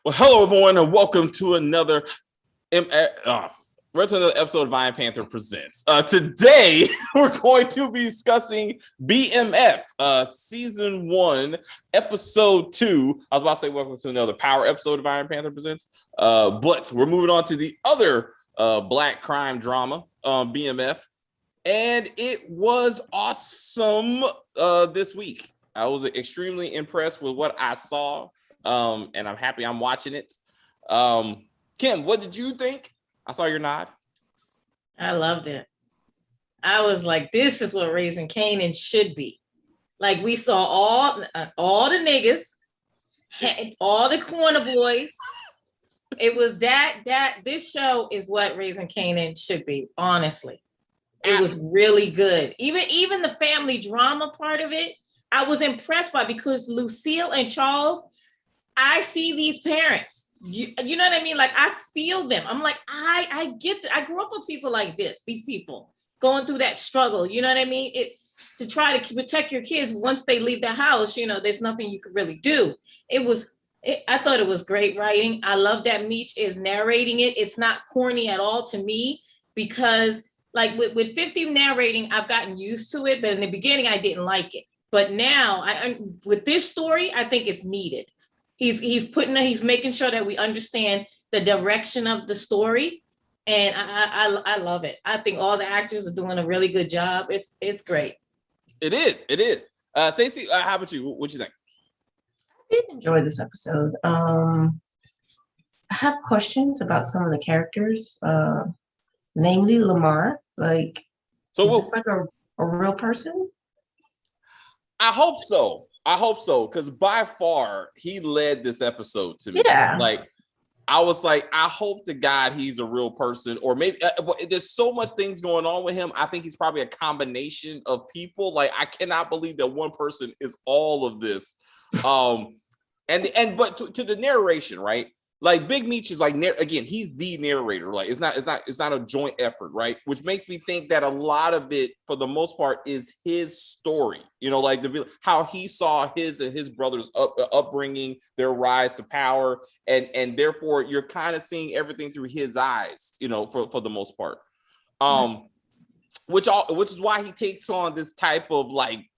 Well, hello everyone, and welcome to another episode of Iron Panther Presents. Today we're going to be discussing BMF, season 1, episode 2. I was about to say welcome to another power episode of Iron Panther Presents, but we're moving on to the other black crime drama, BMF, and it was awesome this week. I was extremely impressed with what I saw. And I'm happy I'm watching it. Kim, what did you think? I saw your nod. I loved it. I was like, this is what Raising Kanan should be. Like, we saw all the niggas, all the corner boys. It was this show is what Raising Kanan should be, honestly. It was really good. Even the family drama part of it, I was impressed by, because Lucille and Charles, I see these parents, you know what I mean? Like, I feel them. I'm like, I get that. I grew up with people like this, these people going through that struggle. You know what I mean? To try to protect your kids once they leave the house, there's nothing you could really do. I thought it was great writing. I love that Mitch is narrating it. It's not corny at all to me, because like with 50 narrating, I've gotten used to it. But in the beginning, I didn't like it. But now with this story, I think it's needed. He's making sure that we understand the direction of the story, and I love it. I think all the actors are doing a really good job. It's great. It is. Stacey, how about you? What you think? I did enjoy this episode. I have questions about some of the characters, namely Lamar. Like, is this like a real person? I hope so, because by far he led this episode to me. Yeah. Like, I was like, I hope to God he's a real person, or maybe there's so much things going on with him. I think he's probably a combination of people. Like, I cannot believe that one person is all of this. But to the narration, right? Like, Big Meech is like, again, he's the narrator. Like, it's not a joint effort, right? Which makes me think that a lot of it, for the most part, is his story. Like how he saw his and his brothers' upbringing, their rise to power, and therefore you're kind of seeing everything through his eyes. For the most part, which is why he takes on this type of like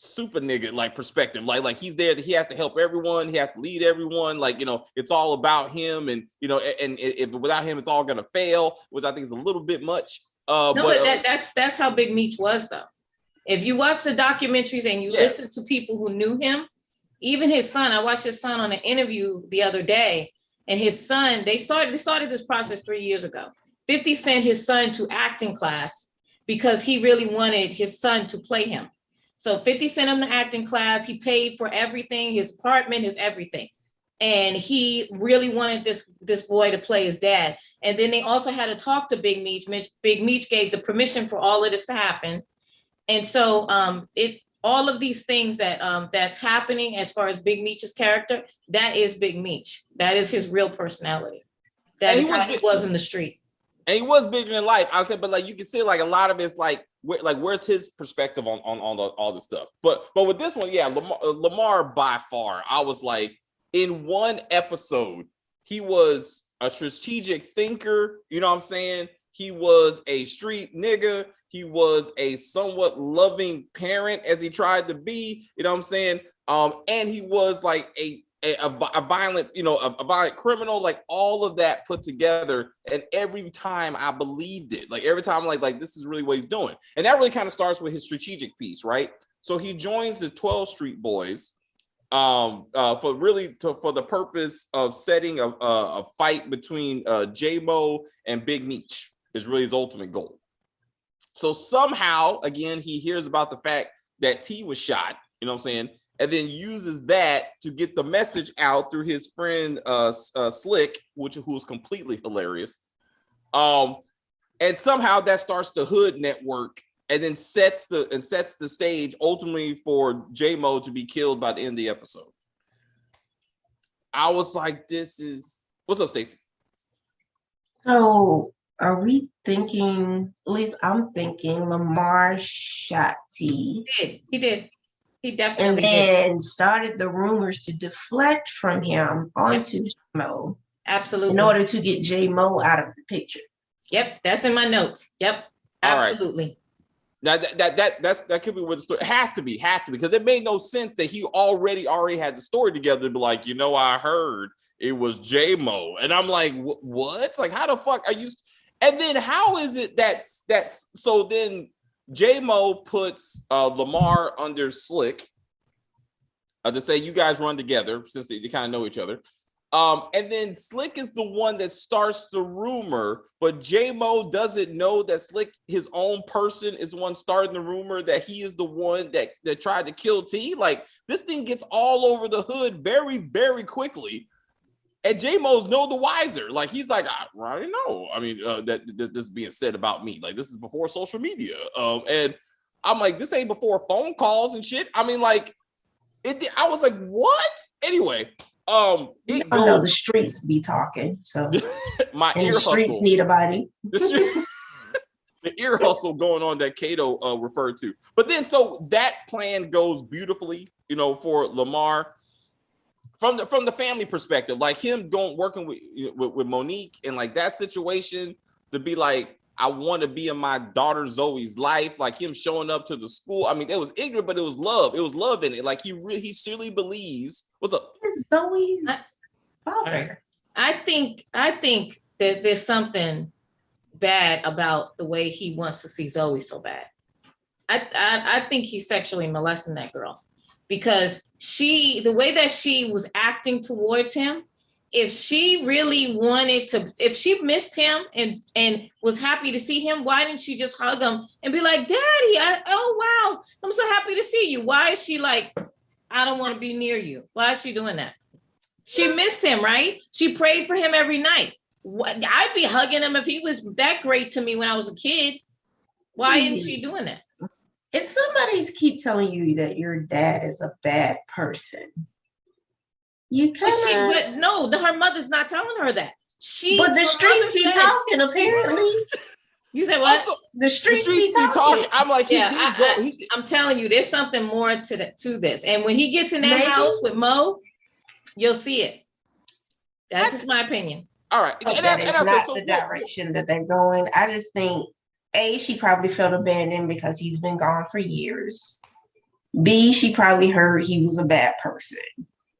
super nigga like perspective, like he's there, he has to help everyone, he has to lead everyone, like it's all about him, and if without him it's all gonna fail, which I think is a little bit much. That's how Big Meech was, though. If you watch the documentaries and you listen to people who knew him, even his son, I watched his son on an interview the other day, and his son, they started this process 3 years ago. 50 sent his son to acting class because he really wanted his son to play him. So 50 sent him to acting class. He paid for everything, his apartment, his everything. And he really wanted this boy to play his dad. And then they also had to talk to Big Meech. Big Meech gave the permission for all of this to happen. And so all of these things that's happening as far as Big Meech's character, that is Big Meech. That is his real personality. That is how he was in the street. And he was bigger than life. I said, but like you can see, like a lot of it's like where's his perspective on all this stuff. But with this one, yeah, Lamar by far, I was like, in one episode, he was a strategic thinker. You know what I'm saying? He was a street nigga. He was a somewhat loving parent, as he tried to be. You know what I'm saying? And he was like a violent, a violent criminal, like all of that put together. And every time I believed it, like every time, like this is really what he's doing. And that really kind of starts with his strategic piece, right? So he joins the 12th Street Boys for the purpose of setting a fight between J-Mo and Big Meech is really his ultimate goal. So somehow, again, he hears about the fact that T was shot, you know what I'm saying? And then uses that to get the message out through his friend Slick, who's completely hilarious. And somehow that starts the Hood network, and then sets the stage ultimately for J-Mo to be killed by the end of the episode. I was like, what's up, Stacey? So are we thinking, at least I'm thinking, Lamar shot T? He did. He definitely and then started the rumors to deflect from him onto Mo. Absolutely. In order to get J Mo out of the picture. Yep, that's in my notes. Yep, absolutely. Now that could be where the story has to be because it made no sense that he already had the story together to be like, I heard it was J Mo, and I'm like, what? Like, how the fuck are you? And then how is it that's so then J Mo puts Lamar under Slick to say you guys run together since they kind of know each other. And then Slick is the one that starts the rumor, but J-Mo doesn't know that Slick, his own person, is the one starting the rumor that he is the one that tried to kill T. Like, this thing gets all over the hood very, very quickly. And J-Mo's no the wiser. Like, he's like, I already know. I mean, that this is being said about me. Like, this is before social media. And I'm like, this ain't before phone calls and shit. I mean, like, I was like, what? Anyway. The streets be talking, so my and ear the streets hustle. need a body. The ear hustle going on that Kato referred to. But then, so that plan goes beautifully, for Lamar from the family perspective, like him working with Monique and like that situation to be like, I want to be in my daughter Zoe's life, like him showing up to the school. I mean, it was ignorant, but it was love. It was love in it. Like he seriously believes. What's up? It's Zoe's father. I think that there's something bad about the way he wants to see Zoe so bad. I think he's sexually molesting that girl because the way that she was acting towards him. If she really wanted to, if she missed him and was happy to see him, why didn't she just hug him and be like, Daddy, oh, wow, I'm so happy to see you. Why is she like, I don't want to be near you? Why is she doing that? She missed him, right? She prayed for him every night. I'd be hugging him if he was that great to me when I was a kid. Why isn't she doing that? If somebody's keep telling you that your dad is a bad person, you kind of no, her mother's not telling her that. But the streets be talking, apparently. You said what? Also, the streets be talking. I'm like, I'm telling you, there's something more to this. And when he gets in that house with Mo, you'll see it. That's just my opinion. All right. And that's not the direction that they're going. I just think, A, she probably felt abandoned because he's been gone for years. B, she probably heard he was a bad person.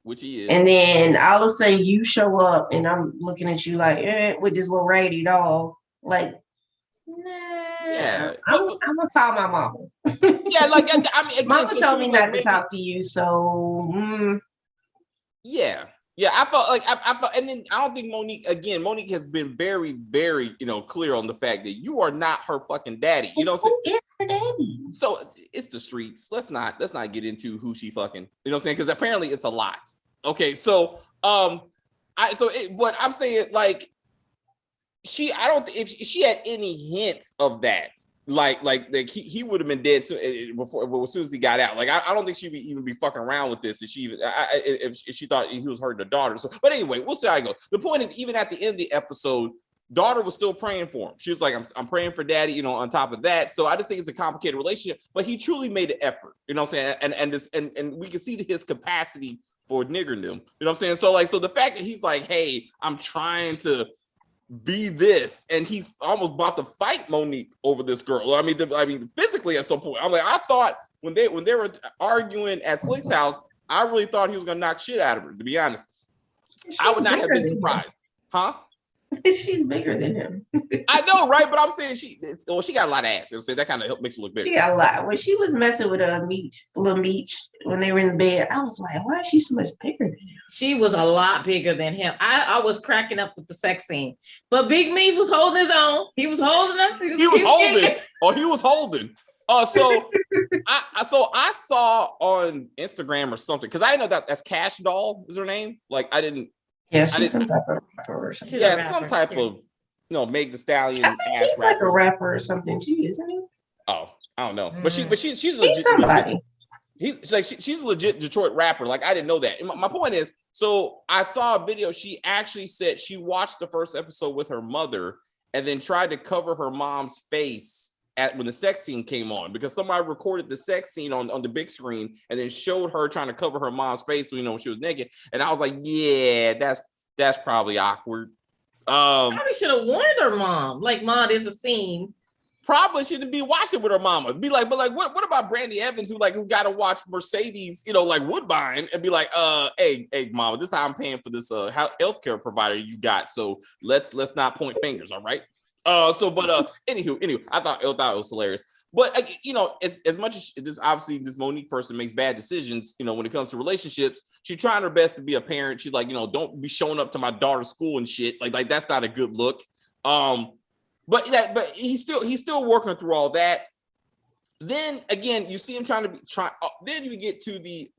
Which he is. And then all of a sudden you show up and I'm looking at you like, with this little raggedy dog. Like, nah, yeah. I'm gonna call my mama. Yeah, like I mean, again, mama told me not to talk to you, so yeah. I felt like I felt, and then I don't think Monique has been very, very, clear on the fact that you are not her fucking daddy. You know what I'm saying? Who is her daddy? So it's the streets. Let's not get into who she fucking, you know what I'm saying? Because apparently it's a lot. Okay, so what I'm saying, like, I don't think if she had any hints of that, like he would have been dead as soon as he got out. Like I don't think she'd even be fucking around with this if she thought he was hurting her daughter. So, but anyway, we'll see how it goes. The point is, even at the end of the episode, daughter was still praying for him. She was like, I'm praying for daddy, on top of that. So I just think it's a complicated relationship, but he truly made an effort, you know what I'm saying? And we can see his capacity for niggering them, you know what I'm saying? So the fact that he's like, hey, I'm trying to be this, and he's almost about to fight Monique over this girl. I mean, physically at some point. I'm like, I thought when they were arguing at Slick's house, I really thought he was gonna knock shit out of her, to be honest. I would not have been surprised. Huh? She's bigger than him. I know, right? But I'm saying she got a lot of ass. You know what I'm saying? That kind of makes her look bigger. She got a lot. When she was messing with little Meech, when they were in the bed, I was like, why is she so much bigger than him? She was a lot bigger than him. I was cracking up with the sex scene. But Big Meech was holding his own. He was holding her. He was holding. Oh, he was holding. So I saw on Instagram or something, because I didn't know that's Cash Doll is her name. Like I didn't. Yeah, she's some type of rapper or something. Yeah, some type of, Meg the Stallion. I think he's like a rapper or something too, isn't he? Oh, I don't know, but she's legit. Somebody. She's a legit Detroit rapper. Like I didn't know that. And my point is, so I saw a video. She actually said she watched the first episode with her mother and then tried to cover her mom's face when the sex scene came on, because somebody recorded the sex scene on the big screen and then showed her trying to cover her mom's face, when she was naked. And I was like, yeah, that's probably awkward. Probably should have warned her mom. Like, Mom, there's a scene. Probably shouldn't be watching with her mama. Be like, but like, what about Brandy Evans, who got to watch Mercedes, like Woodbine, and be like, hey, mama, this is how I'm paying for this healthcare provider you got. So let's not point fingers, all right? Anywho, I thought it was hilarious. But as much as this Monique person makes bad decisions, when it comes to relationships, she's trying her best to be a parent. She's like, don't be showing up to my daughter's school and shit. Like that's not a good look. But he's still working through all that. Then again, you see him trying. Then you get to the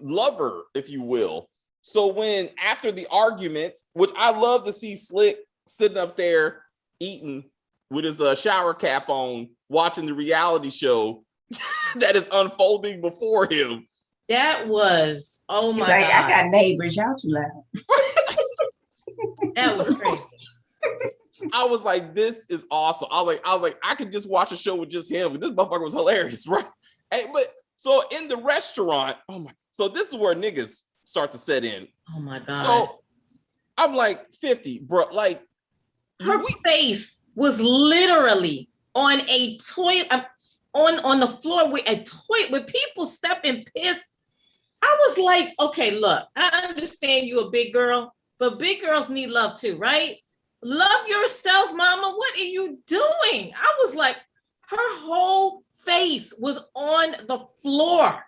lover, if you will. So when after the arguments, which I love to see Slick sitting up there eating with his shower cap on, watching the reality show that is unfolding before him. That was, oh my God. I got neighbors, y'all too loud. That was crazy. I was like, this is awesome. I was like, I could just watch a show with just him. This motherfucker was hilarious, right? Hey, but so in the restaurant, so this is where niggas start to set in. Oh my God. So I'm like 50, bro. Like her face was literally on a toilet, on the floor with a toilet, with people step and piss. I was like, okay, look, I understand you a big girl, but big girls need love too, right? Love yourself, mama. What are you doing? I was like, her whole face was on the floor.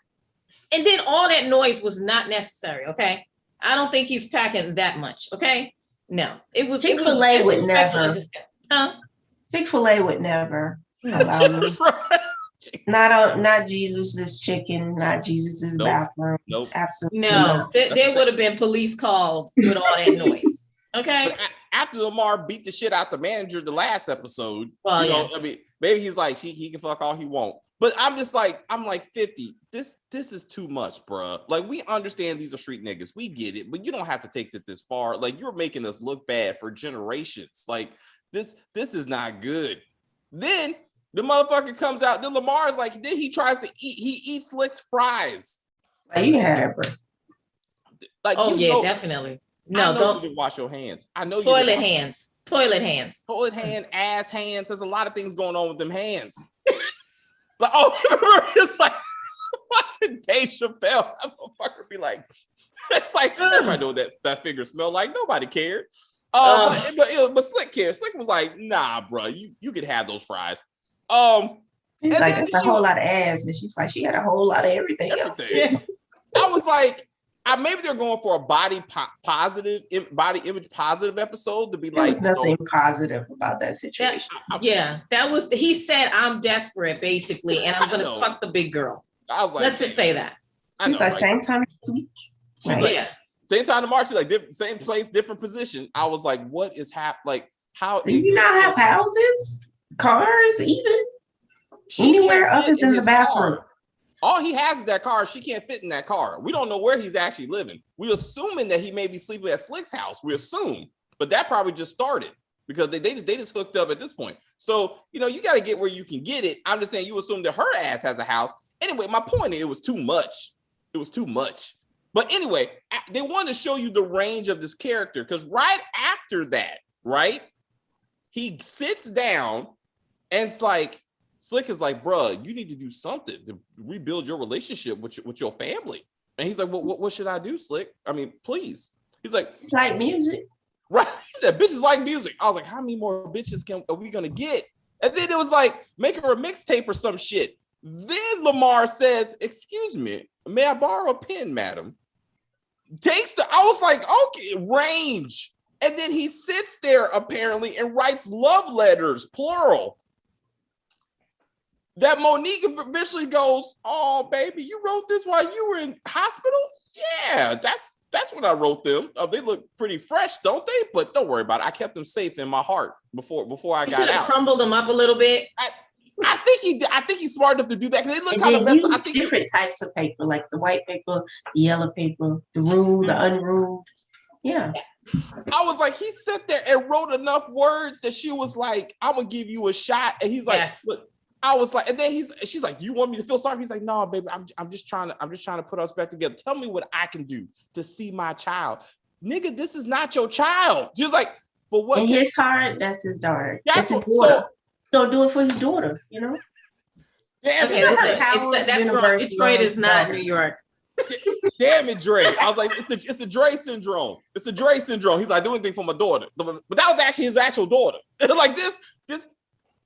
And then all that noise was not necessary, okay? I don't think he's packing that much, okay? No, it was Chick-fil-A would never. Huh? Chick-fil-A would never allow me. Not Jesus's chicken, not Jesus's bathroom. Nope. Absolutely. No, there would have been police called with all that noise. Okay. But after Lamar beat the shit out the manager the last episode, well, I mean, maybe he's like, he can fuck all he wants. But I'm like 50. This is too much, bro. Like, we understand these are street niggas. We get it, but you don't have to take it this far. Like, you're making us look bad for generations. Like, this is not good. Then the motherfucker comes out. Then Lamar's like, then he tries to eat. He eats Slick's fries. Like, you had it, bro. Like, definitely. No, don't you wash your hands. I know toilet hands. Toilet hand, ass hands. There's a lot of things going on with them hands. Like, it's like fucking Dave Chappelle. That motherfucker be like, it's like, everybody know what that figure smell like. Nobody cared. But Slick cared. Slick was like, nah, bro, you could have those fries. He's like, it's a whole lot of ass, and she's like, she had a whole lot of everything else. I was like, maybe they're going for a body image positive episode to be there was nothing positive about that situation. That was, he said, I'm desperate, basically, and I'm going to fuck the big girl. I was like, let's just say that. She's like, same time next week. She's like, same time tomorrow. She's like, same place, different position. I was like, what is happening? Like, how do you not have houses, cars, even anywhere other than the bathroom? All he has is that car. She can't fit in that car. We don't know where he's actually living. We're assuming that he may be sleeping at Slick's house. We assume, but that probably just started because they just hooked up at this point. So, you got to get where you can get it. I'm just saying, you assume that her ass has a house. Anyway, my point is, it was too much. It was too much. But anyway, they wanted to show you the range of this character, because right after that, right, he sits down and it's like, Slick is like, bro, you need to do something to rebuild your relationship with your family. And he's like, what should I do, Slick? I mean, please. He's like, it's like music. Right. He said, bitches like music. I was like, how many more bitches are we going to get? And then it was like, make her a mixtape or some shit. Then Lamar says, excuse me, may I borrow a pen, madam? I was like, okay, range. And then he sits there apparently and writes love letters, plural. That Monique eventually goes, oh, baby, you wrote this while you were in hospital? Yeah, that's when I wrote them. They look pretty fresh, don't they? But don't worry about it. I kept them safe in my heart before I got out. Crumbled them up a little bit. I think he's smart enough to do that, because they look kind of messed up. I think different types of paper, like the white paper, the yellow paper, the ruled, the unruled. Yeah. I was like, he sat there and wrote enough words that she was like, I'm gonna give you a shot. And he's like, Yes. look, I was like, and then she's like, do you want me to feel sorry? He's like, no, baby, I'm just trying to put us back together. Tell me what I can do to see my child. Nigga, this is not your child. She's like, but what? In his heart, that's his daughter. That's his what, daughter. So do it for his daughter, you know? Damn Okay, it, that's wrong. Detroit is not New York. Damn it, Dre. I was like, it's the Dre syndrome. It's the Dre syndrome. He's like, do anything for my daughter. But that was actually his actual daughter. Like this,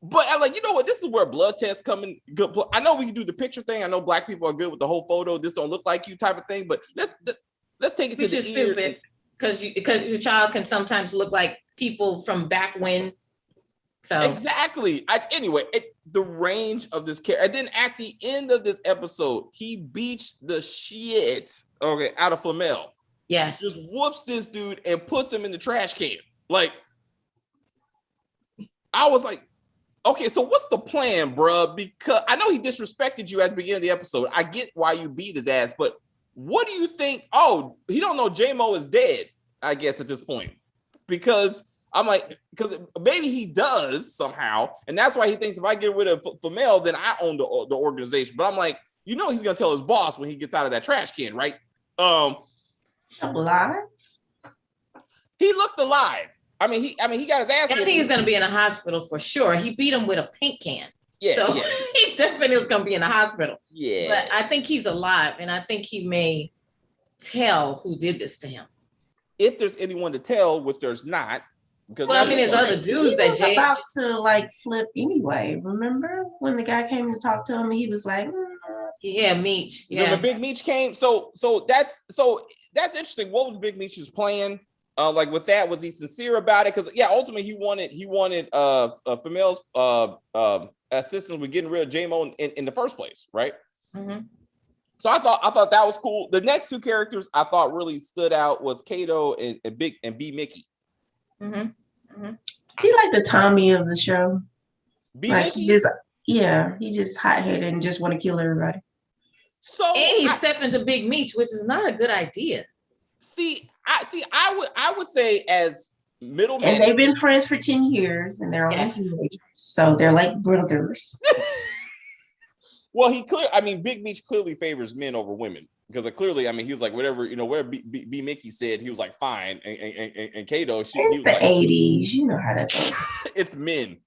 but I'm like, you know what? This is where blood tests come in good. I know we can do the picture thing. I know black people are good with the whole photo. This don't look like you type of thing. But let's take it to the ear. Which is stupid because your child can sometimes look like people from back when. So exactly. Anyway, the range of this character, and then at the end of this episode, he beats the shit out of Flamel. Yes, just whoops this dude and puts him in the trash can. Like, I was like, okay, so what's the plan, bruh? Because I know he disrespected you at the beginning of the episode. I get why you beat his ass, but what do you think? Oh, he don't know J-Mo is dead, I guess, at this point. Because I'm like, because maybe he does somehow, and that's why he thinks if I get rid of Flamel, then I own the organization. But I'm like, you know, he's gonna tell his boss when he gets out of that trash can, right? Alive? He looked alive. I mean, he got his ass. I think he's gonna be in a hospital for sure. He beat him with a paint can. Yeah, so yeah. He definitely was gonna be in a hospital. Yeah, but I think he's alive, and I think he may tell who did this to him. If there's anyone to tell, which there's not. Because I mean, there's other dudes that was about to like flip anyway. Remember when the guy came to talk to him? He was like, "Yeah, Meech." Yeah, remember Big Meech came. So that's interesting. What was Big Meech's plan? Like with that, was he sincere about it? Because ultimately he wanted Flamel's assistance with getting rid of J-Mo in the first place, right? Mm-hmm. So I thought that was cool. The next two characters I thought really stood out was Kato and B Mickey. Mm-hmm. Mm-hmm. He like the Tommy of the show. B like Mickey? he just hot-headed and just want to kill everybody. So and he's stepping to Big Meech, which is not a good idea. I would say as middle and they've been friends for 10 years and they're all teenagers, so they're like brothers. Well, Big Meech clearly favors men over women because clearly, he was like whatever B Mickey said, he was like fine, and Kato, it's the 80s, you know how that goes. It's men.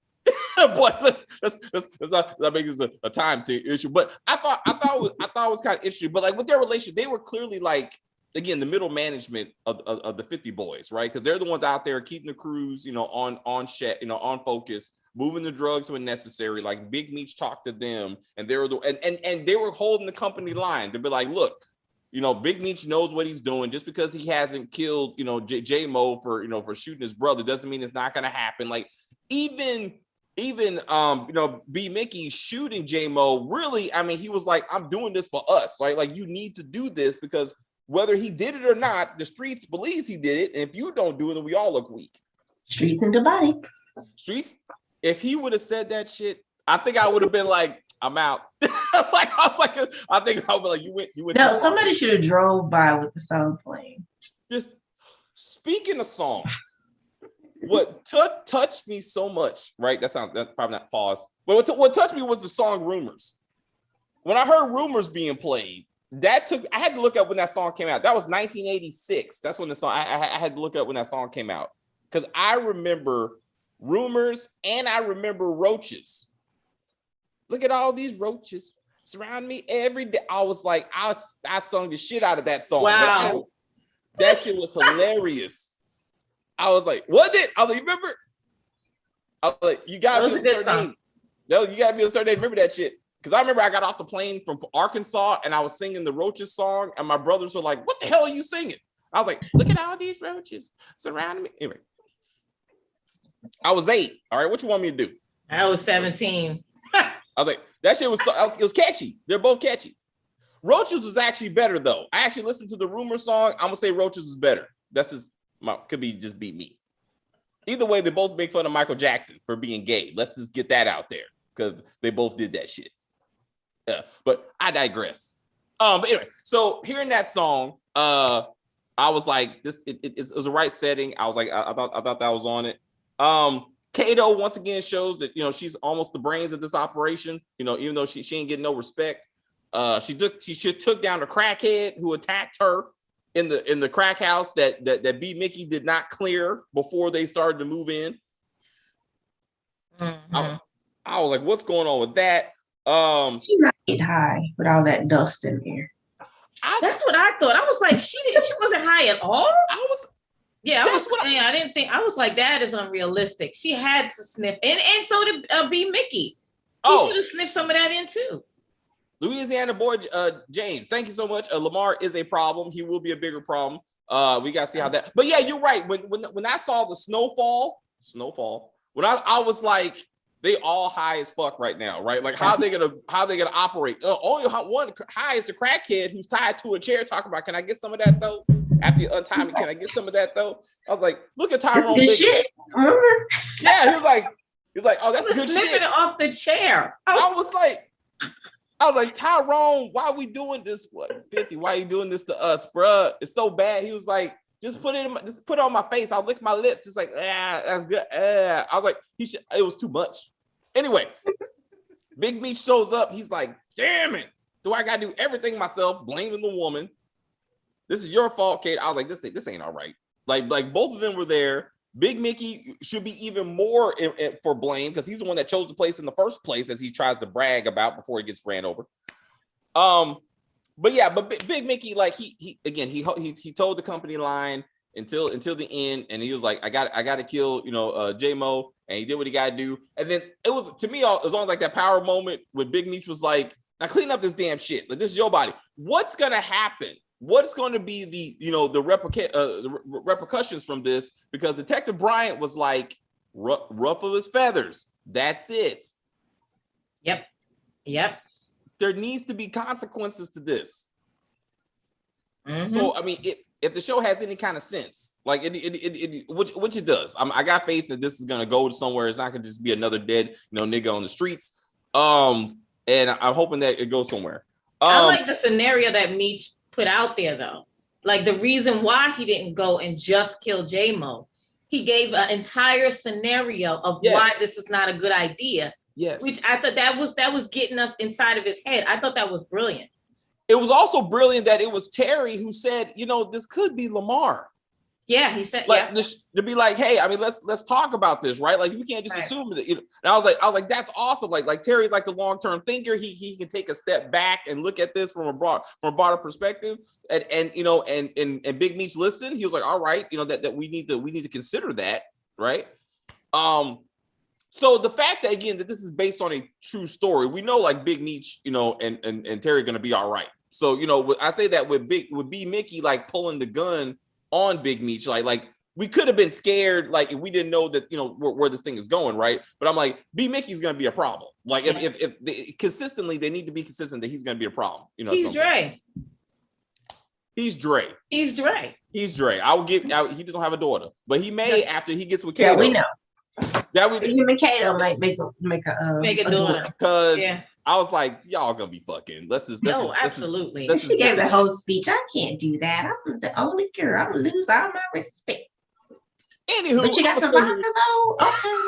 But let's not make this a time issue. But I thought it was kind of interesting. But like with their relationship, they were clearly like, again, the middle management of the 50 boys, right? Because they're the ones out there keeping the crews, on focus, moving the drugs when necessary. Like Big Meech talked to them, and they were and they were holding the company line to be like, look, Big Meech knows what he's doing. Just because he hasn't killed, J-Mo for shooting his brother doesn't mean it's not going to happen. Like even B Mickey shooting J-Mo, really, he was like, I'm doing this for us, right? Like you need to do this because whether he did it or not, the streets believes he did it. And if you don't do it, then we all look weak. Streets and the body. Streets. If he would have said that shit, I think I would have been like, I'm out. I think I would be like, you went. No, somebody should have drove by with the song playing. Just speaking of songs, what touched me so much, right? That's probably not pause. But what touched me was the song Rumors. When I heard Rumors being played, I had to look up when that song came out. That was 1986. That's when the song, I had to look up when that song came out. Because I remember Rumors and I remember Roaches. Look at all these roaches surround me every day. I was like, I sung the shit out of that song. Wow. That shit was hilarious. I was like, what did? I was like, remember? I was like, you gotta be a certain age. No, you gotta be a certain age. Remember that shit. Because I remember I got off the plane from Arkansas and I was singing the Roaches song, and my brothers were like, what the hell are you singing? I was like, look at all these roaches surrounding me. Anyway, I was 8. All right, what you want me to do? I was 17. I was like, that shit it was catchy. They're both catchy. Roaches was actually better though. I actually listened to the Rumor song. I'm gonna say Roaches was better. That's could be just beat me. Either way, they both make fun of Michael Jackson for being gay. Let's just get that out there because they both did that shit. But I digress. But anyway, so hearing that song, I was like, this it was the right setting. I was like, I thought that was on it. Kato once again shows that she's almost the brains of this operation. Even though she ain't getting no respect. She took down the crackhead who attacked her in the crack house that B Mickey did not clear before they started to move in. Mm-hmm. I was like, what's going on with that? She might get high with all that dust in there. That's what I thought. I was like, she wasn't high at all. I didn't think. I was like, that is unrealistic. She had to sniff, and so did B Mickey. He should have sniffed some of that in too. Louisiana boy, James, thank you so much. Lamar is a problem. He will be a bigger problem. We got to see how that. But yeah, you're right. When I saw the snowfall, when I was like, they all high as fuck right now, right? Like how they gonna operate? Only one high is the crackhead who's tied to a chair talking about, can I get some of that though? After you untie me, can I get some of that though? I was like, look at Tyrone. That's good shit. Remember? Yeah, he was like, oh, that's good shit. Sniffing it off the chair. I was like, Tyrone, why are we doing this? What 50? Why are you doing this to us, bruh? It's so bad. He was like, just put it on my face. I'll lick my lips. It's like, that's good. I was like, it was too much. Anyway, Big Meech shows up. He's like, damn it. Do I gotta do everything myself? Blaming the woman. This is your fault, Kate. I was like, this ain't all right. Like both of them were there. Big Mickey should be even more for blame because he's the one that chose the place in the first place, as he tries to brag about before he gets ran over. But Big Mickey, like he told the company line until the end, and he was like, I got to kill J-Mo, and he did what he got to do. And then it was, to me, it was almost like that power moment when Big Meech was like, now clean up this damn shit. Like, this is your body. What's gonna happen? What's going to be the repercussions from this? Because Detective Bryant was like, ruffle his feathers. That's it. Yep. There needs to be consequences to this. Mm-hmm. So, I mean, if the show has any kind of sense, like which it does, I got faith that this is going to go somewhere. It's not going to just be another dead, nigga on the streets. And I'm hoping that it goes somewhere. I like the scenario that Meech put out there, though. Like the reason why he didn't go and just kill J-Mo. He gave an entire scenario of why this is not a good idea. Yes. Which I thought that was getting us inside of his head. I thought that was brilliant. It was also brilliant that it was Terry who said, this could be Lamar. Yeah, he said, to be like, hey, I mean, let's talk about this, right? Like, we can't just assume that. And I was like, that's awesome. Like Terry's like the long-term thinker. He can take a step back and look at this from a broader perspective. And Big Meech listened. He was like, all right, that we need to consider that, right? So the fact that, again, that this is based on a true story, we know like Big Meech, and Terry are gonna be all right. So I say that with B Mickey like pulling the gun on Big Meech, like we could have been scared, like if we didn't know that where this thing is going, right? But I'm like, B Mickey's gonna be a problem. Like if they, consistently, they need to be consistent that he's gonna be a problem. He's Dre. He's Dre. He's Dre. He doesn't have a daughter, but he may after he gets with Kato. Yeah, we know. Him and Kato might make a daughter. Because I was like, y'all gonna be fucking. Absolutely. She gave the whole speech. I can't do that. I'm the only girl. I'm gonna lose all my respect. Anywho, but you got some vodka though. Okay.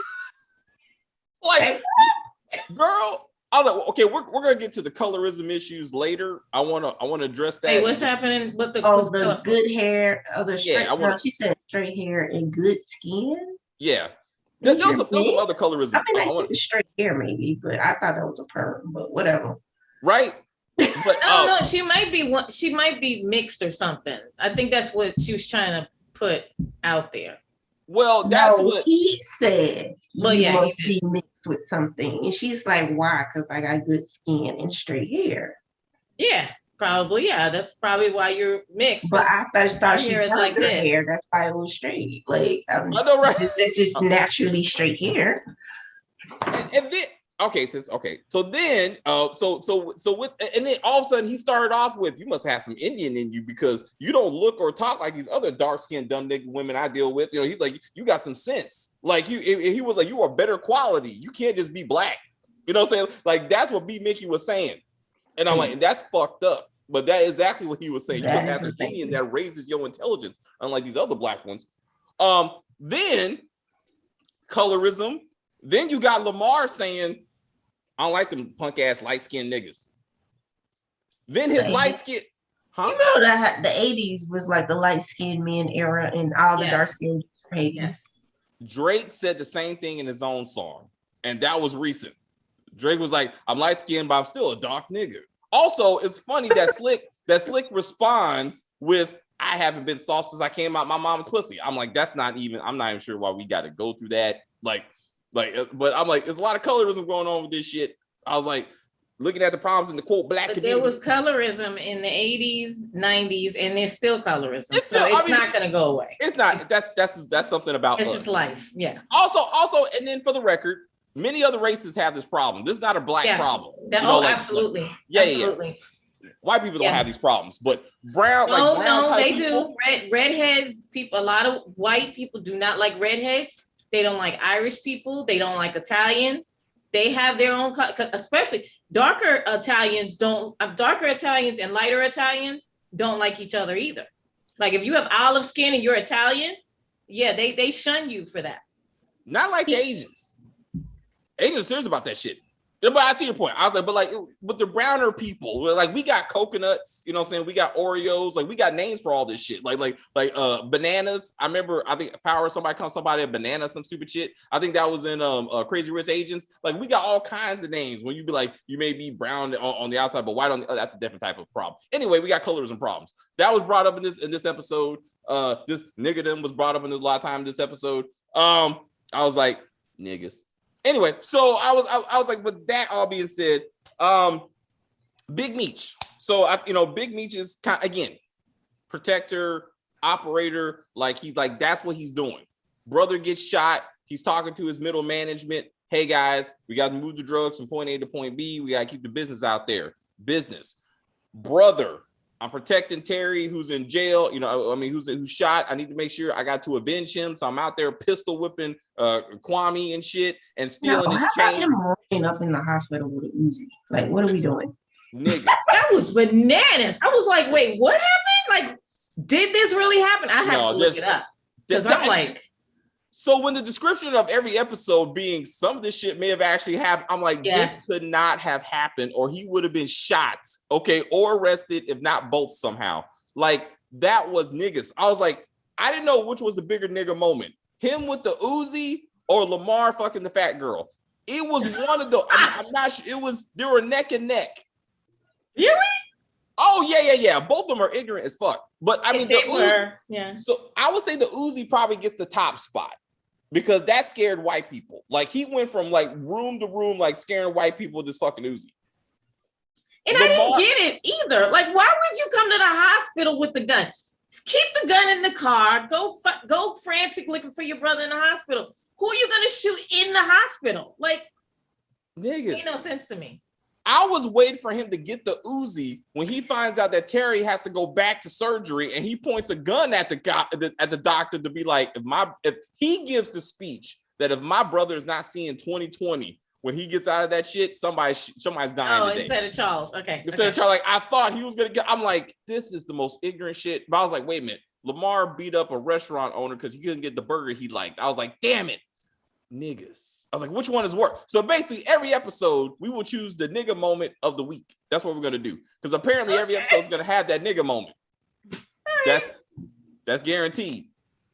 Like, girl, I was like, okay, we're gonna get to the colorism issues later. I wanna address that. Hey, what's happening with the good hair? The straight. No, she said straight hair and good skin. Yeah. There's some other colorism. I mean, like the straight hair maybe, but I thought that was a perm, but whatever. Right. But I don't know. She might be mixed or something. I think that's what she was trying to put out there. Well, that's what he said. Well, he must be mixed with something, and she's like, "Why? Because I got good skin and straight hair." Yeah, probably. Yeah, that's probably why you're mixed. But I just thought she was like this. Hair. That's why it was straight. Like I know, right? That's just naturally straight hair. And then so then and then all of a sudden he started off with, you must have some Indian in you because you don't look or talk like these other dark-skinned dumb nigga women I deal with. He's like, you got some sense. Like he was like, you are better quality. You can't just be black. You know what I'm saying? Like that's what B Mickey was saying. And I'm like, and that's fucked up. But that is exactly what he was saying. You That must is have some the thing. Indian that raises your intelligence, unlike these other black ones. Then colorism. Then you got Lamar saying, I don't like them punk ass light skinned niggas. Then his light skin, huh? You know that the 80s was like the light skinned men era, and all the dark skinned hating. Yes. Drake said the same thing in his own song, and that was recent. Drake was like, I'm light skinned, but I'm still a dark nigga. Also, it's funny that Slick responds with, I haven't been soft since I came out my mom's pussy. I'm like, I'm not even sure why we got to go through that. But I'm like, there's a lot of colorism going on with this shit. I was like, looking at the problems in the quote black community. There was colorism in the 80s, 90s, and there's still colorism. It's not going to go away. It's not. That's something about it's us. Just life. Yeah. Also, and then for the record, many other races have this problem. This is not a black problem. Absolutely. Absolutely. White people don't have these problems, but brown, they do. Redheads, people, a lot of white people do not like redheads. They don't like Irish people. They don't like Italians. They have their own, especially darker Italians and lighter Italians don't like each other either. Like if you have olive skin and you're Italian, they shun you for that. Not like the Asians. Asians are serious about that shit. But I see your point. I was like, but the browner people, like we got coconuts, you know what I'm saying? We got Oreos, like we got names for all this shit. Like bananas. I think somebody a banana, some stupid shit. I think that was in Crazy Rich Asians. Like we got all kinds of names. When you be like, you may be brown on the outside, but white on the that's a different type of problem. Anyway, we got colorism problems. That was brought up in this episode. This niggerdom was brought up in a lot of time in this episode. I was like, niggas. Anyway, so I was like, with that all being said, Big Meech. So Big Meech is again, protector, operator, like he's like, that's what he's doing. Brother gets shot, he's talking to his middle management. Hey guys, we got to move the drugs from point A to point B. We got to keep the business out there. Business. Brother, I'm protecting Terry, who's in jail. Who's shot. I need to make sure I got to avenge him. So I'm out there pistol whipping Kwame and shit and stealing his chain. How about him running up in the hospital with an Uzi? Like, what are we doing? Niggas. That was bananas. I was like, wait, what happened? Like, did this really happen? I have to look it up. Because I'm like. So when the description of every episode being some of this shit may have actually happened, I'm like, this could not have happened, or he would have been shot, okay, or arrested, if not both somehow. Like, that was niggas. I was like, I didn't know which was the bigger nigga moment. Him with the Uzi or Lamar fucking the fat girl. It was one of the, I'm not sure, they were neck and neck. Really? Oh, yeah. Both of them are ignorant as fuck. But I mean, So I would say the Uzi probably gets the top spot. Because that scared white people. Like he went from like room to room, like scaring white people with this fucking Uzi. And I didn't get it either. Like, why would you come to the hospital with the gun? Keep the gun in the car. Go frantic looking for your brother in the hospital. Who are you gonna shoot in the hospital? Like, niggas. Ain't no sense to me. I was waiting for him to get the Uzi when he finds out that Terry has to go back to surgery, and he points a gun at the doctor to be like, if he gives the speech that if my brother is not seeing 2020 when he gets out of that shit, somebody's dying today. Instead of Charles, okay. Instead of Charles, like I thought he was gonna get. I'm like, this is the most ignorant shit. But I was like, wait a minute, Lamar beat up a restaurant owner because he couldn't get the burger he liked. I was like, damn it. Niggas. I was like, which one is worse? So basically, every episode we will choose the nigga moment of the week. That's what we're gonna do. Because apparently every episode is gonna have that nigga moment. That's guaranteed.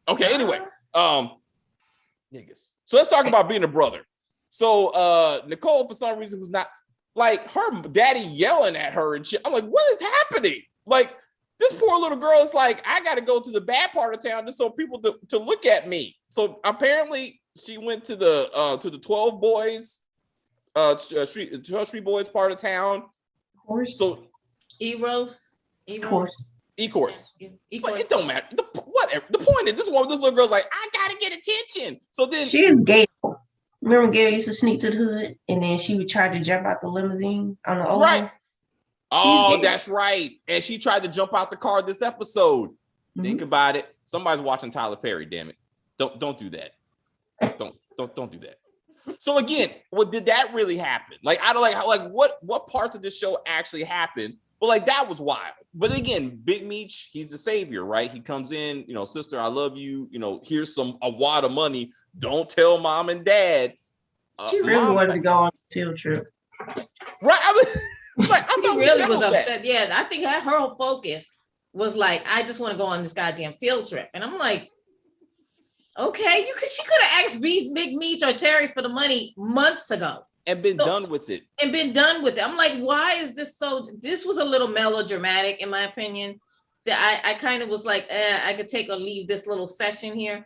Okay, anyway. Niggas. So let's talk about being a brother. So Nicole, for some reason, was not like her daddy yelling at her and shit. I'm like, what is happening? Like, this poor little girl is like, I gotta go to the bad part of town just so people to look at me. So apparently she went to the 12 boys, street boys part of town. Course. So Eros. Course. E-course. But it don't matter. Whatever. The point is, this little girl's like, I gotta get attention. So then she is Gail. Remember Gail used to sneak to the hood and then she would try to jump out the limousine on the old right. One? Oh, that's right. And she tried to jump out the car this episode. Mm-hmm. Think about it. Somebody's watching Tyler Perry, damn it. Don't do that. Don't do that. So again, did that really happen? Like, I don't like what parts of this show actually happened? But like that was wild. But again, Big Meech, he's the savior, right? He comes in, sister, I love you. Here's a wad of money. Don't tell mom and dad. She really wanted to go on a field trip. Right. I She really was upset. Yeah, I think her whole focus was like, I just want to go on this goddamn field trip. And I'm like, okay, she could have asked Big Meech or Terry for the money months ago. And been done with it. I'm like, why is this this was a little melodramatic in my opinion. That I kind of was like, I could take or leave this little session here.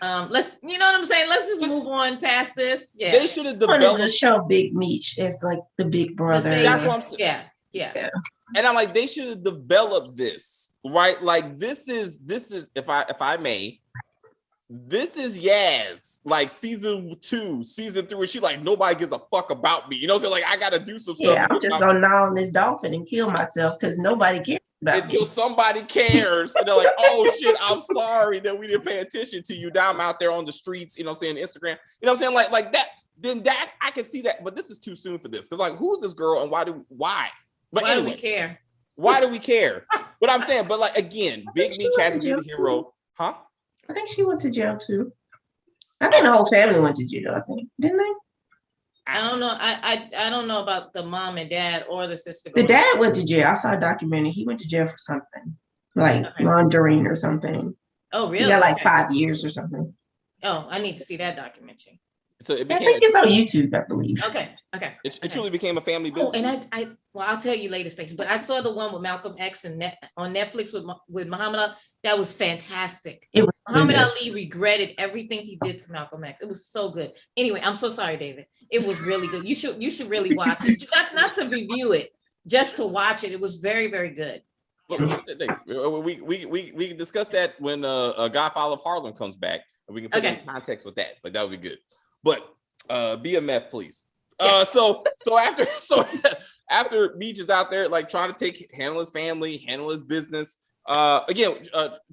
Let's, you know what I'm saying? Let's just move on past this. Yeah. They should have developed to show Big Meech as like the big brother. That's what I'm saying. Yeah. And I'm like, they should have developed this, right? Like this is if I may, this is Yaz, like season 2, season 3, where she like nobody gives a fuck about me. You know what I'm saying? Like I gotta do some stuff. Yeah, I'm just gonna gnaw on this dolphin and kill myself because nobody cares about until me. Somebody cares. And they're like, oh shit, I'm sorry that we didn't pay attention to you. Now I'm out there on the streets, saying Instagram. You know what I'm saying? Like that, then that I can see that, but this is too soon for this. Because like, who's this girl and why? But why anyway, do we care? Why do we care? But I'm saying, but like again, Big Meech had to be the hero, huh? I think she went to jail too. I think the whole family went to jail. I think, didn't they? I don't know. I don't know about the mom and dad or the sister. The dad went to jail. I saw a documentary. He went to jail for something like laundering or something. Oh, really? He got like 5 years or something. Oh, I need to see that documentary. So it I think it's on YouTube, I believe. Okay. It truly became a family business. Oh, and I'll tell you later, Stacey. But I saw the one with Malcolm X and on Netflix with Muhammad Ali. That was fantastic. Muhammad Ali regretted everything he did to Malcolm X. It was so good. Anyway, I'm so sorry, David. It was really good. You should really watch it. Not to review it, just to watch it. It was very, very good. We can discuss that when Godfather of Harlem comes back, and we can put it in context with that. Like that would be good. But BMF, please. So after Meech is out there like trying to handle his family, handle his business. Again,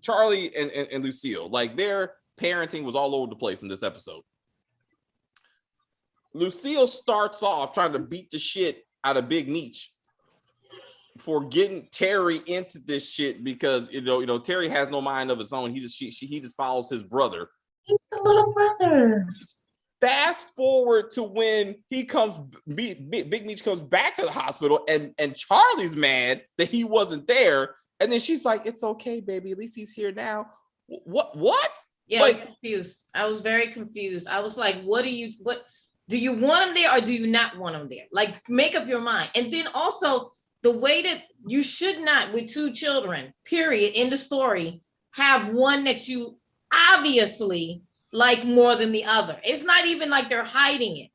Charlie and Lucille, like their parenting was all over the place in this episode. Lucille starts off trying to beat the shit out of Big Meech for getting Terry into this shit because Terry has no mind of his own. He just follows his brother. He's the little brother. Fast forward to when he comes, Big Meech comes back to the hospital, and Charlie's mad that he wasn't there, and then she's like, "It's okay, baby. At least he's here now." What? Yeah, like, I was confused. I was very confused. I was like, "What do you want him there, or do you not want him there? Like, make up your mind." And then also the way that you should not, with 2 children, period, in the story, have one that you obviously like more than the other. It's not even like they're hiding it.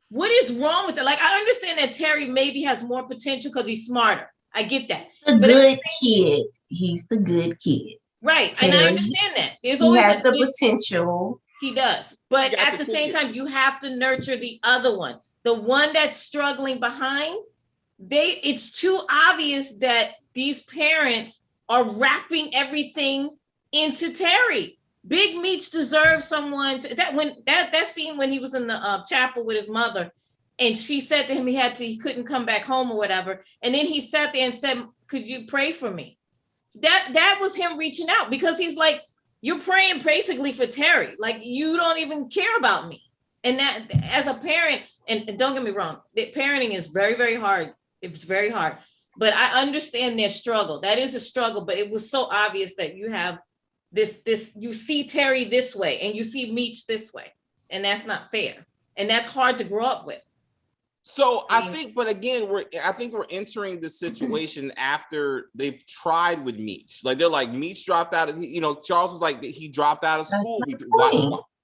What is wrong with it? Like, I understand that Terry maybe has more potential because he's smarter. I get that. The good kid. He's the good kid. Right. Terry, and I understand that. He has the potential. He does. But at the same time, you have to nurture the other one. The one that's struggling behind, it's too obvious that these parents are wrapping everything into Terry. Big Meech deserves someone that scene when he was in the chapel with his mother, and she said to him he couldn't come back home or whatever, and then he sat there and said, "Could you pray for me?" That was him reaching out, because he's like, you're praying basically for Terry, like you don't even care about me. And that, as a parent, and don't get me wrong, parenting is very, very hard. It's very hard, but I understand their struggle. That is a struggle, but it was so obvious that you have this you see Terry this way and you see Meech this way, and that's not fair, and that's hard to grow up with. So I think, but again, we're entering the situation after they've tried with Meech. Like they're like, Meech dropped out of, Charles was like, he dropped out of school.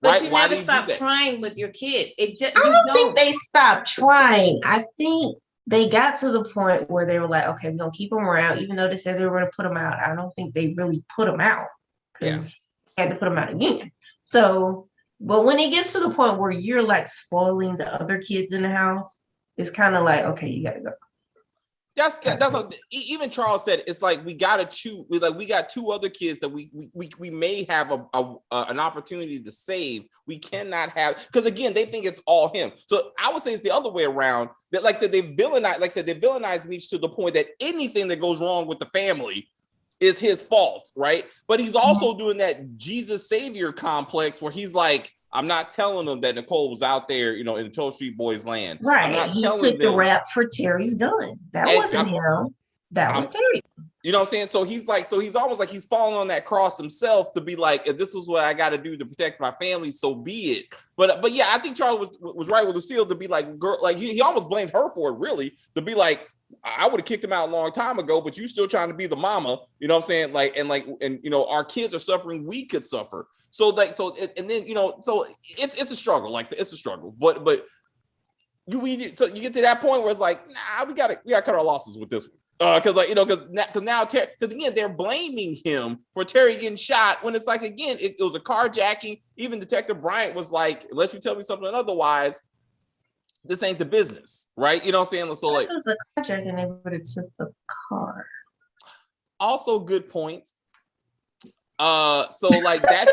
But you never stop trying with your kids. I don't think they stopped trying. I think they got to the point where they were like, okay, we're gonna keep them around, even though they said they were gonna put them out. I don't think they really put them out. Yeah. They had to put them out again. So, but when it gets to the point where you're like spoiling the other kids in the house, it's kind of like, okay, you gotta go. That's what, even Charles said. It's like we gotta choose. We got two other kids that we may have an opportunity to save. We cannot have, because again they think it's all him. So I would say it's the other way around. That like I said they villainize Mitch to the point that anything that goes wrong with the family is his fault, right? But he's also doing that Jesus Savior complex where he's like, I'm not telling them that Nicole was out there, in the 12th Street Boys land. Right. I'm not he telling took them. the rap for Terry's gun. That wasn't him. That was Terry. You know what I'm saying? So he's almost like he's falling on that cross himself to be like, if this is what I got to do to protect my family, so be it. But yeah, I think Charles was right with Lucille to be like, girl, like he almost blamed her for it, really, to be like, I would have kicked him out a long time ago, but you still trying to be the mama. You know what I'm saying? And our kids are suffering, we could suffer. So so it's a struggle. Like it's a struggle, but you get to that point where it's like, nah, we gotta cut our losses with this one. Because now again they're blaming him for Terry getting shot when it's like, again, it was a carjacking. Even Detective Bryant was like, unless you tell me something otherwise, this ain't the business, right? You know what I'm saying? So like, it was a carjacking, they would have took the car. Also, good points. So like that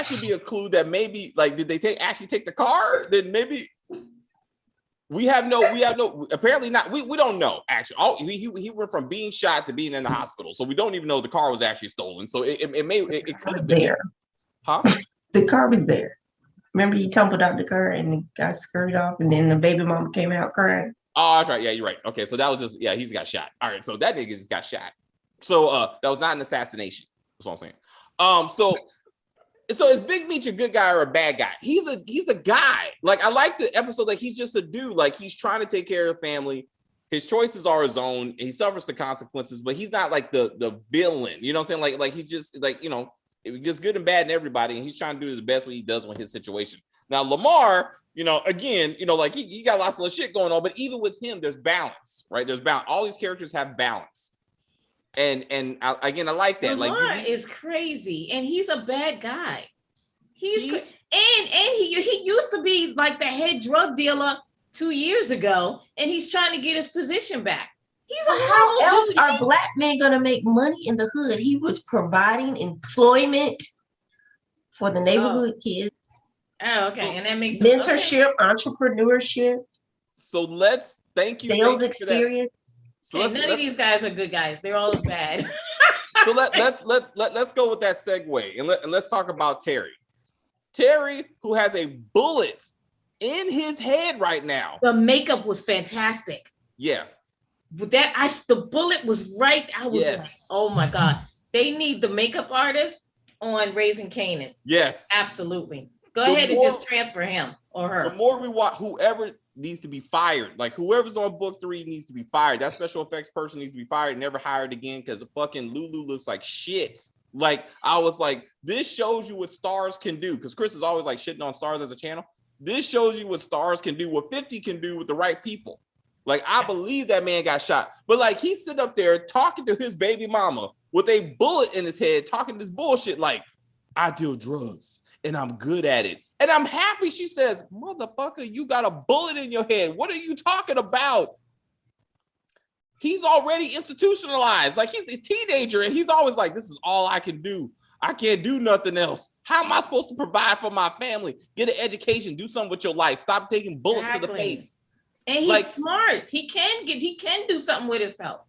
should be a clue that maybe like, did they actually take the car? Then maybe we have no apparently not. We don't know actually. He went from being shot to being in the hospital, so we don't even know the car was actually stolen. So it could have been there, huh? The car was there. Remember, he tumbled out the car and the guy scurried off, and then the baby mama came out crying. Oh, that's right. Yeah, you're right. Okay, so that was just he's got shot. All right, so that nigga just got shot. So that was not an assassination. That's what I'm saying. So is Big Meech a good guy or a bad guy? He's a guy. Like I like the episode. Like he's just a dude. Like he's trying to take care of the family. His choices are his own. He suffers the consequences, but he's not like the villain. You know what I'm saying? Like he's just like it gets good and bad in everybody, and he's trying to do the best what he does with his situation. Now Lamar, again, like he got lots of shit going on, but even with him, there's balance, right? There's balance. All these characters have balance. And I like that. Lamar is crazy, and he's a bad guy. He used to be like the head drug dealer 2 years ago, and he's trying to get his position back. How else are black men gonna make money in the hood? He was providing employment for the neighborhood kids. Oh, okay, and that makes mentorship, entrepreneurship. So thank you. Sales experience. So none of these guys are good guys. They're all bad. So let's go with that segue and let's talk about Terry. Terry, who has a bullet in his head right now. The makeup was fantastic. Yeah. But the bullet was right. I was like, oh my God. They need the makeup artist on Raising Kanan. Yes. Absolutely. Go ahead and just transfer him or her. The more we watch, whoever needs to be fired. Like whoever's on book 3 needs to be fired. That special effects person needs to be fired, never hired again, because the fucking Lulu looks like shit. Like I was like, this shows you what STARZ can do, because Chris is always like shitting on STARZ as a channel. This shows you what STARZ can do, what 50 can do with the right people. Like I believe that man got shot, but like he's sitting up there talking to his baby mama with a bullet in his head, talking this bullshit like, I deal drugs and I'm good at it. And I'm happy. She says, motherfucker, you got a bullet in your head. What are you talking about? He's already institutionalized. Like he's a teenager and he's always like, this is all I can do. I can't do nothing else. How am I supposed to provide for my family? Get an education, do something with your life. Stop taking bullets to the face. And he's smart. He can do something with himself.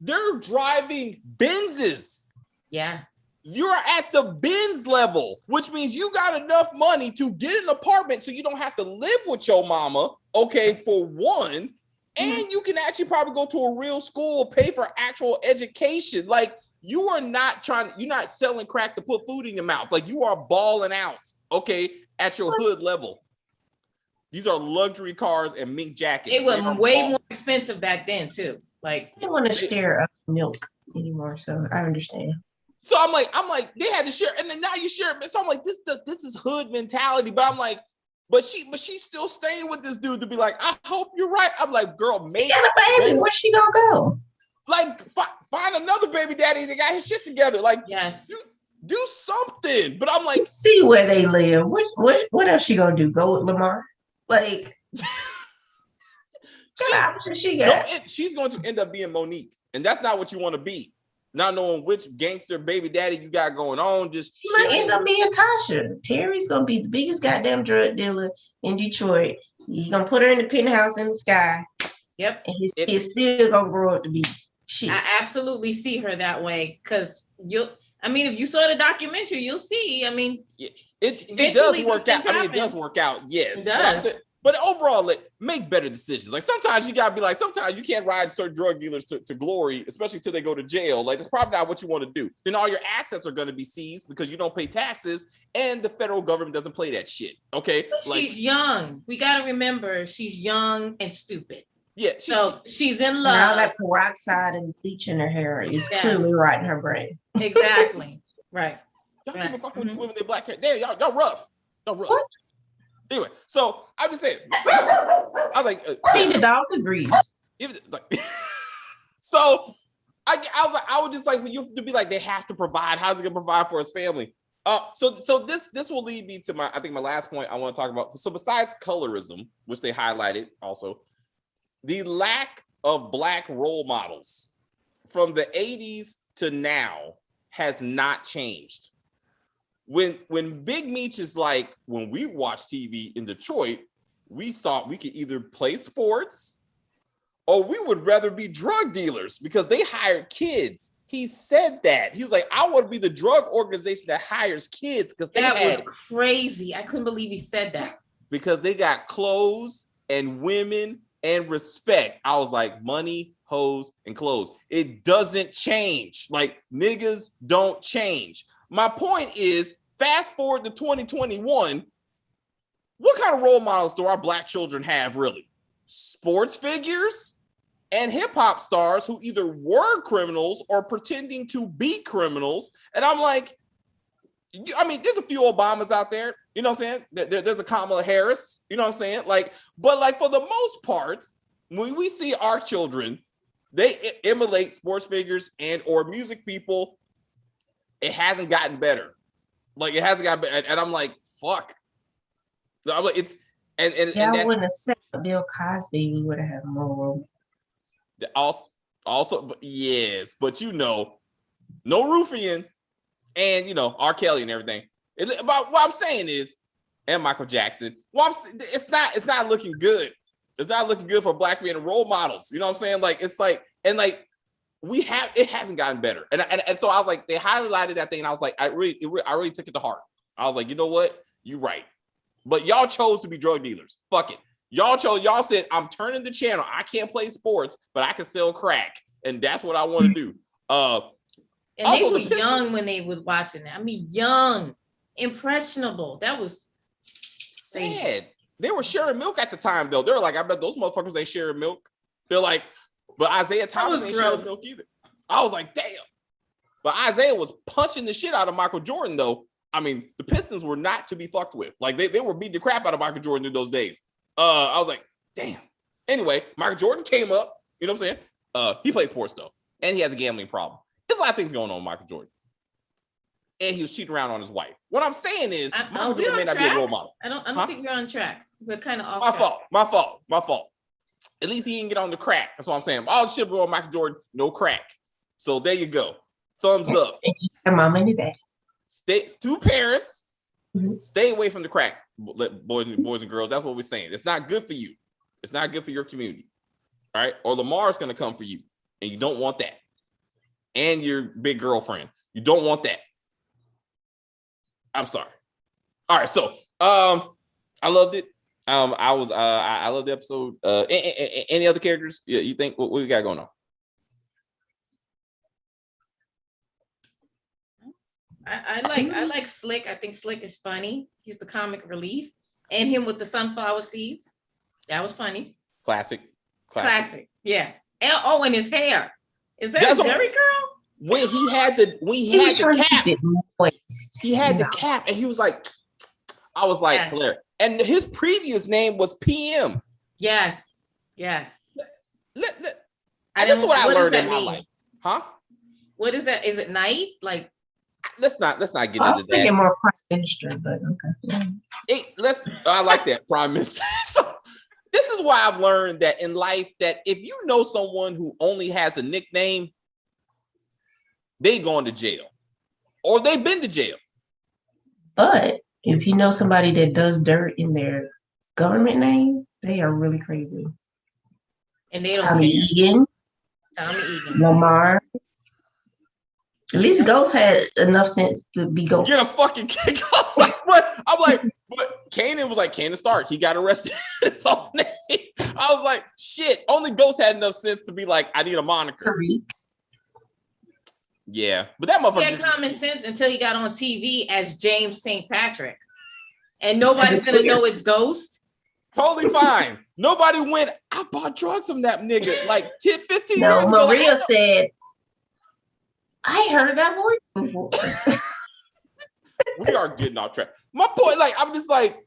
They're driving Benzes. Yeah. You're at the Benz level, which means you got enough money to get an apartment so you don't have to live with your mama, okay, for one. And you can actually probably go to a real school, pay for actual education. Like you're not selling crack to put food in your mouth. Like you are balling out, okay, at your hood level. These are luxury cars and mink jackets. It was way more expensive back then too. Like I don't want to share milk anymore, so I understand. So I'm like, they had to share, and then now you share it. So I'm like, this is hood mentality. But I'm like, but she's still staying with this dude to be like, I hope you're right. I'm like, girl, maybe. Got a baby. Where's she gonna go? Like, find another baby daddy that got his shit together. Like, yes, do something. But I'm like, you see where they live. What else she gonna do? Go with Lamar? Like, She's going to end up being Monique, and that's not what you want to be. Not knowing which gangster baby daddy you got going on, just she might end up being Tasha. Terry's gonna be the biggest goddamn drug dealer in Detroit. He's gonna put her in the penthouse in the sky. Yep. And he's still gonna grow up to be shit. I absolutely see her that way because if you saw the documentary, you'll see. I mean, it does work out. I mean, it does work out. Yes, it does. But overall, make better decisions. Like sometimes you gotta be like, sometimes you can't ride certain drug dealers to glory, especially till they go to jail. Like that's probably not what you want to do. Then all your assets are gonna be seized because you don't pay taxes, and the federal government doesn't play that shit. Okay, she's young. We gotta remember she's young and stupid. Yeah, she's in love. Now that peroxide and bleach in her hair is clearly right in her brain. Exactly. Right. Y'all people fucking with women with their black hair. Damn, y'all rough. Y'all rough. What? Anyway, so I'm just saying. I was like, I think the dog agrees. So I would just like, when you have to be like, they have to provide. How's it gonna provide for his family? So this will lead me to my last point I want to talk about. So besides colorism, which they highlighted also, the lack of black role models from the 80s to now has not changed. When Big Meech is like, when we watched TV in Detroit, we thought we could either play sports or we would rather be drug dealers because they hired kids. He said that. He was like, I want to be the drug organization that hires kids because that was crazy. I couldn't believe he said that. Because they got clothes and women and respect. I was like, money, hoes, and clothes. It doesn't change. Like, niggas don't change. My point is, fast forward to 2021, what kind of role models do our black children have, really? Sports figures and hip-hop stars who either were criminals or pretending to be criminals. And I'm like, I mean, there's a few Obamas out there, you know what I'm saying? There's a Kamala Harris, you know what I'm saying? But for the most part, when we see our children, they emulate sports figures and or music people. It hasn't gotten better. Like, it hasn't gotten better. And I'm like, fuck. I'm like, it's and I wouldn't have said Bill Cosby. We would have had more. Also, but yes, but no Rufian, and R. Kelly and everything. About what I'm saying is, and Michael Jackson. It's not looking good. It's not looking good for black men and role models. You know what I'm saying? Like, it's like, and like, it hasn't gotten better. And so I was like, they highlighted that thing, and I was like, I really took it to heart. I was like, you know what? You're right. But y'all chose to be drug dealers. Fuck it. Y'all said, I'm turning the channel. I can't play sports, but I can sell crack. And that's what I want to do. And they were young when they was watching it. I mean, young, impressionable. That was sad. crazy. They were sharing milk at the time, though. They're like, I bet those motherfuckers ain't sharing milk. They're like, but Isaiah Thomas ain't sharing milk either. I was like, damn. But Isaiah was punching the shit out of Michael Jordan, though. I mean, the Pistons were not to be fucked with. Like, they were beating the crap out of Michael Jordan in those days. I was like, damn. Anyway, Michael Jordan came up. You know what I'm saying? He plays sports, though. And he has a gambling problem. There's a lot of things going on with Michael Jordan. And he was cheating around on his wife. What I'm saying is, Michael Jordan may not be a role model. I don't think we're on track. We're kind of off track. My fault. At least he didn't get on the crack. That's what I'm saying. All the shit on Michael Jordan, no crack. So there you go. Thumbs up. Mom and dad. Two parents, stay away from the crack, boys and girls. That's what we're saying. It's not good for you. It's not good for your community. All right. Or Lamar's going to come for you. And you don't want that. And your big girlfriend. You don't want that. I'm sorry. All right. So I loved it. I love the episode. Any other characters? Yeah, you think what we got going on? I like Slick. I think Slick is funny. He's the comic relief. And him with the sunflower seeds. That was funny. Classic. Yeah. And his hair. Is that a Jerry curl? When he had the cap, and he was like, I was like, hilarious. And his previous name was PM. Yes. This is what I learned in my life. Huh? What is that? Is it night? Like, let's not get into that. I was thinking more prime minister, but okay. I like that, prime minister. this is why I've learned that in life that if you know someone who only has a nickname, they going to jail or they've been to jail. But if you know somebody that does dirt in their government name, they are really crazy. And they don't Tommy Egan. Lamar. At least Ghost had enough sense to be Ghost. Get a fucking kick off. I'm like, but Kanan was like, Kanan Stark. He got arrested. His own name. I was like, shit. Only Ghost had enough sense to be like, I need a moniker. Yeah, but that motherfucker. He had common sense until he got on TV as James St. Patrick, and nobody's gonna know it's Ghost. Totally fine. Nobody went, I bought drugs from that nigga like 10, 15 years ago. Maria said, I heard that voice before. We are getting off track. My point, like, I'm just like,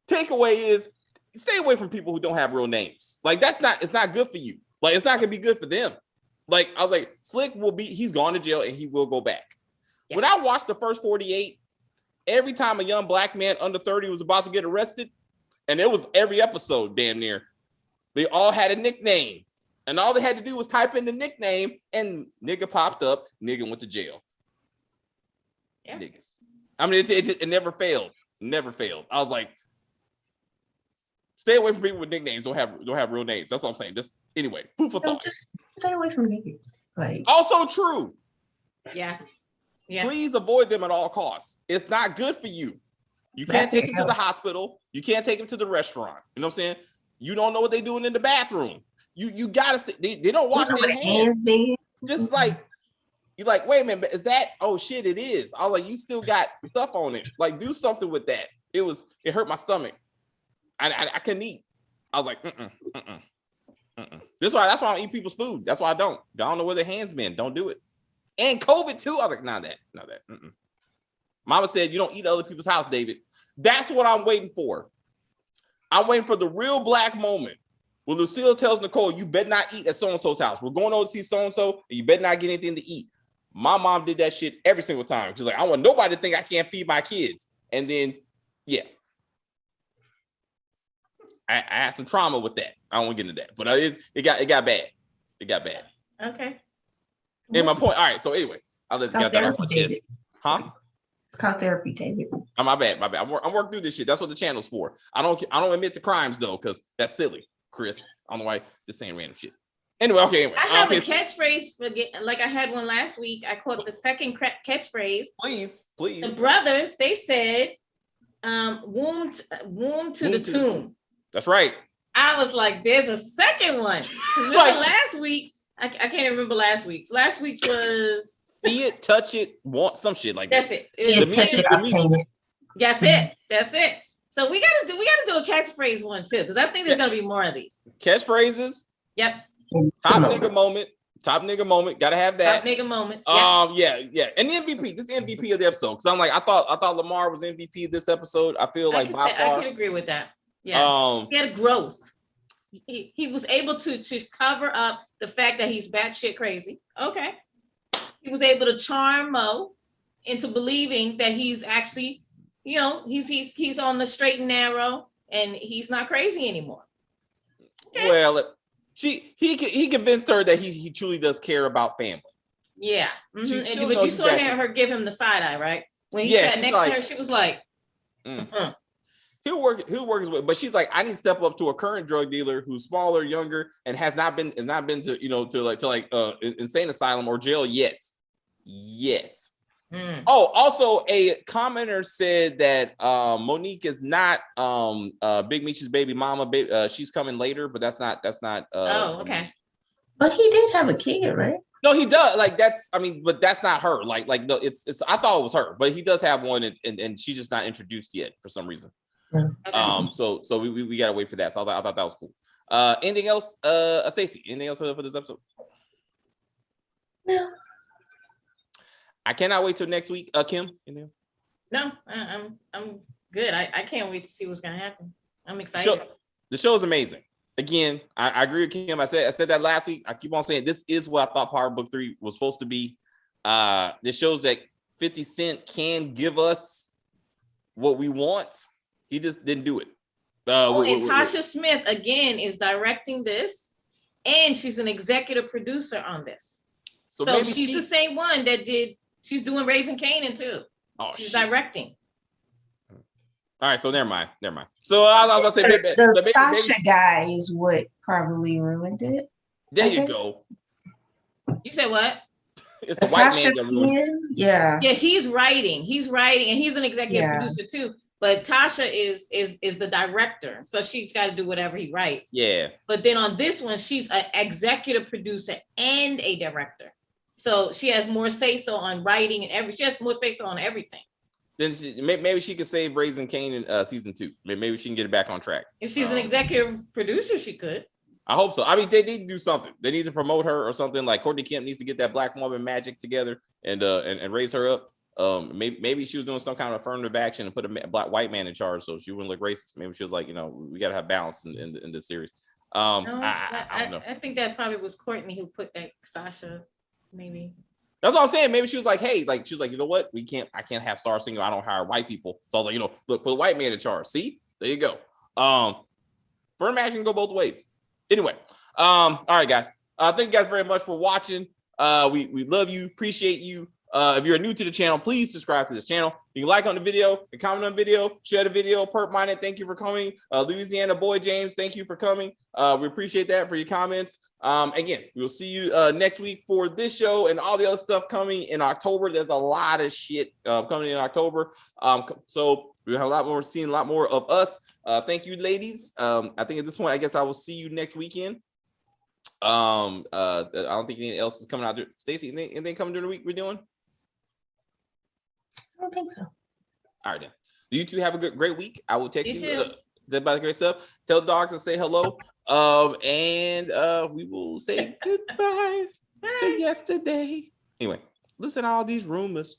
takeaway is stay away from people who don't have real names. Like, it's not good for you. Like, it's not gonna be good for them. Like, I was like, Slick he's gone to jail and he will go back. Yeah. When I watched the first 48, every time a young black man under 30 was about to get arrested, and it was every episode damn near, they all had a nickname. And all they had to do was type in the nickname and nigga popped up, nigga went to jail. Yeah. Niggas. I mean, it never failed. Never failed. I was like, stay away from people with nicknames, don't have real names. That's what I'm saying. Just anyway, food for thought. Just stay away from niggas. Like, also true. Yeah. Please avoid them at all costs. It's not good for you. You can't take them to the hospital. You can't take them to the restaurant. You know what I'm saying? You don't know what they're doing in the bathroom. You gotta they don't wash their hands. Just like you're like, wait a minute, but is that? Oh shit, it is. I was like, you still got stuff on it. Like, do something with that. It hurt my stomach. I couldn't eat. I was like, That's why I don't eat people's food. That's why I don't know where their hands been. Don't do it. And COVID too. I was like, not that. Mama said you don't eat at other people's house, David. That's what I'm waiting for. I'm waiting for the real black moment where Lucille tells Nicole, you better not eat at so-and-so's house. We're going over to see so-and-so, and you better not get anything to eat. My mom did that shit every single time. She's like, I want nobody to think I can't feed my kids. And then, yeah. I had some trauma with that. I don't want to get into that. But it got bad. It got bad. Okay. And my point, all right, so anyway, I'll let you get that off my chest. Huh? It's called therapy, David. Oh, my bad. I'm working through this shit. That's what the channel's for. I don't admit to crimes though, because that's silly, Chris. I don't know why just saying random shit. Anyway. I have a catchphrase like I had one last week. I caught the second catchphrase. Please. The brothers, they said, womb to the tomb. That's right. I was like, there's a second one. Remember last week? I can't remember last week's. Last week's was see it, touch it, want some shit like that's that. That's it. That's it. That's it. So we gotta do a catchphrase one too, because I think there's gonna be more of these catchphrases. Yep. Top nigga moment. Gotta have that. Top nigga moments. Yeah. And the MVP. This is the MVP of the episode. Because I'm like, I thought Lamar was MVP of this episode. I feel like by far. I can agree with that. Yeah. He had growth. He was able to cover up the fact that he's batshit crazy. Okay. He was able to charm Mo into believing that he's actually, he's on the straight and narrow and he's not crazy anymore. Okay. Well, he convinced her that he truly does care about family. Yeah. Mm-hmm. But you saw her give him the side eye, right? When he sat next to her, she was like, He'll work his way, but she's like, I need to step up to a current drug dealer who's smaller, younger, and has not been to insane asylum or jail yet. Oh, also a commenter said that Monique is not Big Meech's baby mama. She's coming later, but that's not. Okay. But he did have a kid, right? No, he does. But that's not her. No, it's. I thought it was her, but he does have one, and she's just not introduced yet for some reason. Okay. So we gotta wait for that. So I thought that was cool. Anything else? Stacey, anything else for this episode? No. I cannot wait till next week. Kim, anything? No, I'm good. I can't wait to see what's gonna happen. I'm excited. The show is amazing. Again, I agree with Kim. I said that last week. I keep on saying this is what I thought Power Book 3 was supposed to be. This shows that 50 Cent can give us what we want. He just didn't do it. And Tasha Smith again is directing this, and she's an executive producer on this. So maybe she's the same one that did. She's doing Raising Kanan too. Oh, she's directing. All right, so never mind. So I was gonna say the Sasha guy is what probably ruined it. There you go. You said what? It's the white man that ruined it. Yeah. Yeah, he's writing, and he's an executive producer too. But Tasha is the director, so she's got to do whatever he writes. Yeah. But then on this one, she's an executive producer and a director, so she has more say so on writing and she has more say so on everything. Then maybe she could save Raising Kanan season 2. Maybe she can get it back on track. If she's an executive producer, she could. I hope so. I mean, they need to do something. They need to promote her or something. Like Courtney Kemp needs to get that black woman magic together and raise her up. Maybe she was doing some kind of affirmative action and put a black white man in charge so she wouldn't look racist. Maybe she was like, we got to have balance in this series. I don't know. I think that probably was Courtney who put that Sasha, maybe. That's what I'm saying. Maybe she was like, hey, like she was like, you know what? I can't have Star single. I don't hire white people. So I was like, look, put a white man in charge. See, there you go. Affirmative action go both ways. Anyway, all right, guys. Thank you guys very much for watching. We love you, appreciate you. If you're new to the channel, please subscribe to this channel. You can like on the video, and comment on the video, share the video. Perp Minded, thank you for coming. Louisiana Boy James, thank you for coming. We appreciate that for your comments. Again, we will see you next week for this show and all the other stuff coming in October. There's a lot of shit coming in October. So we'll have seeing a lot more of us. Thank you, ladies. I think at this point, I guess I will see you next weekend. I don't think anything else is coming out there. Stacey, anything coming during the week we're doing? I don't think so. All right, then. Do you two have a great week? I will text you about the great stuff. Tell the dogs to say hello. And we will say goodbye to yesterday. Anyway, listen to all these rumors.